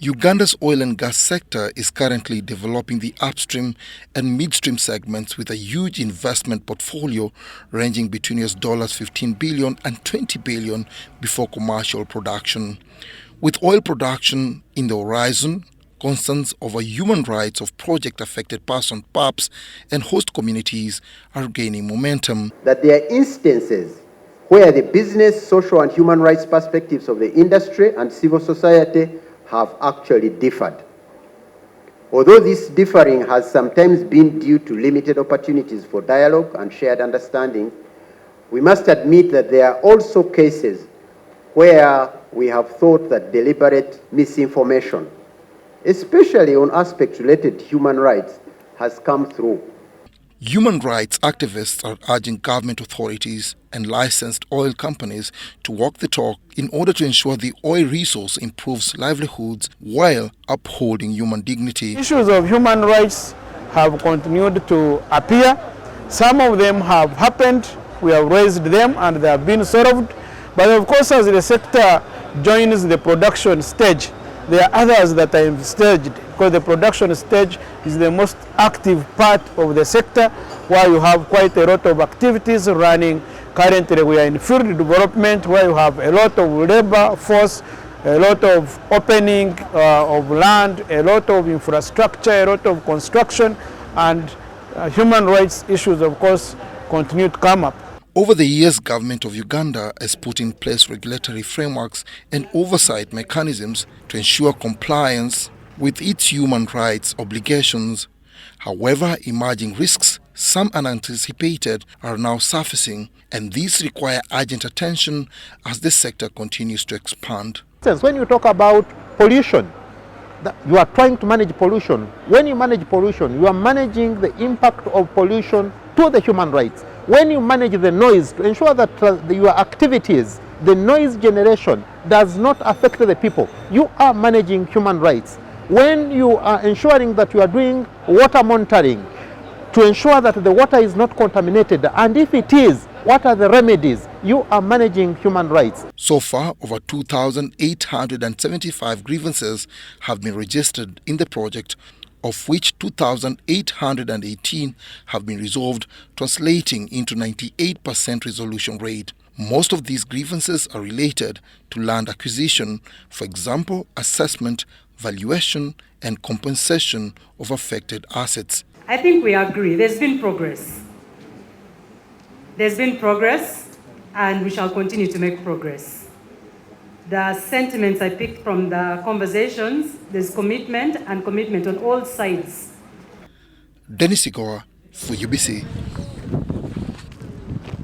Uganda's oil and gas sector is currently developing the upstream and midstream segments with a huge investment portfolio ranging between $15 billion and $20 billion before commercial production. With oil production in the horizon, concerns over human rights of project-affected persons, PAPs, and host communities are gaining momentum. That there are instances where the business, social and human rights perspectives of the industry and civil society have actually differed. Although this differing has sometimes been due to limited opportunities for dialogue and shared understanding, we must admit that there are also cases where we have thought that deliberate misinformation, especially on aspects related to human rights, has come through. Human rights activists are urging government authorities and licensed oil companies to walk the talk in order to ensure the oil resource improves livelihoods while upholding human dignity. Issues of human rights have continued to appear. Some of them have happened, we have raised them and they have been solved. But of course, as the sector joins the production stage, there are others that are staged, because the production stage is the most active part of the sector, where you have quite a lot of activities running. Currently we are in field development, where you have a lot of labor force, a lot of opening of land, a lot of infrastructure, a lot of construction, and human rights issues, of course, continue to come up. Over the years, government of Uganda has put in place regulatory frameworks and oversight mechanisms to ensure compliance with its human rights obligations. However, emerging risks, some unanticipated, are now surfacing, and these require urgent attention as the sector continues to expand. When you talk about pollution, you are trying to manage pollution. When you manage pollution, you are managing the impact of pollution to the human rights. When you manage the noise, to ensure that your activities, the noise generation, does not affect the people, you are managing human rights. When you are ensuring that you are doing water monitoring, to ensure that the water is not contaminated, and if it is, what are the remedies? You are managing human rights. So far, over 2,875 grievances have been registered in the project, of which 2,818 have been resolved, translating into 98% resolution rate. Most of these grievances are related to land acquisition, for example, assessment, valuation, and compensation of affected assets. I think we agree there's been progress. There's been progress, and we shall continue to make progress. The sentiments I picked from the conversations, there's commitment and commitment on all sides. Dennis Igoa for UBC.